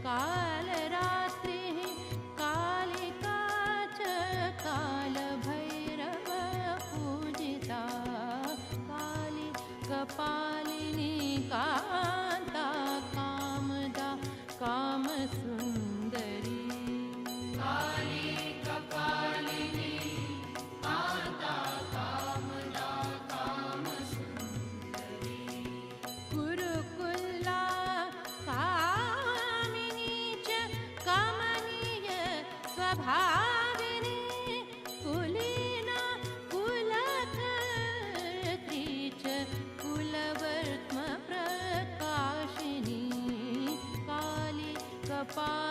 कालरात्रिः कालिका च कालभैरव पूजिता काली कपालिनी कान्ता कामदा कामसुन्दरी काली कपालिनी कान्ता कामदा कामसुन्दरी गुरुकुला कामिनी च कमनीय स्वभाविनी कुलीना कुलकर्त्री च कुलवर्त्म प्रकाशिनी काली कपालिनी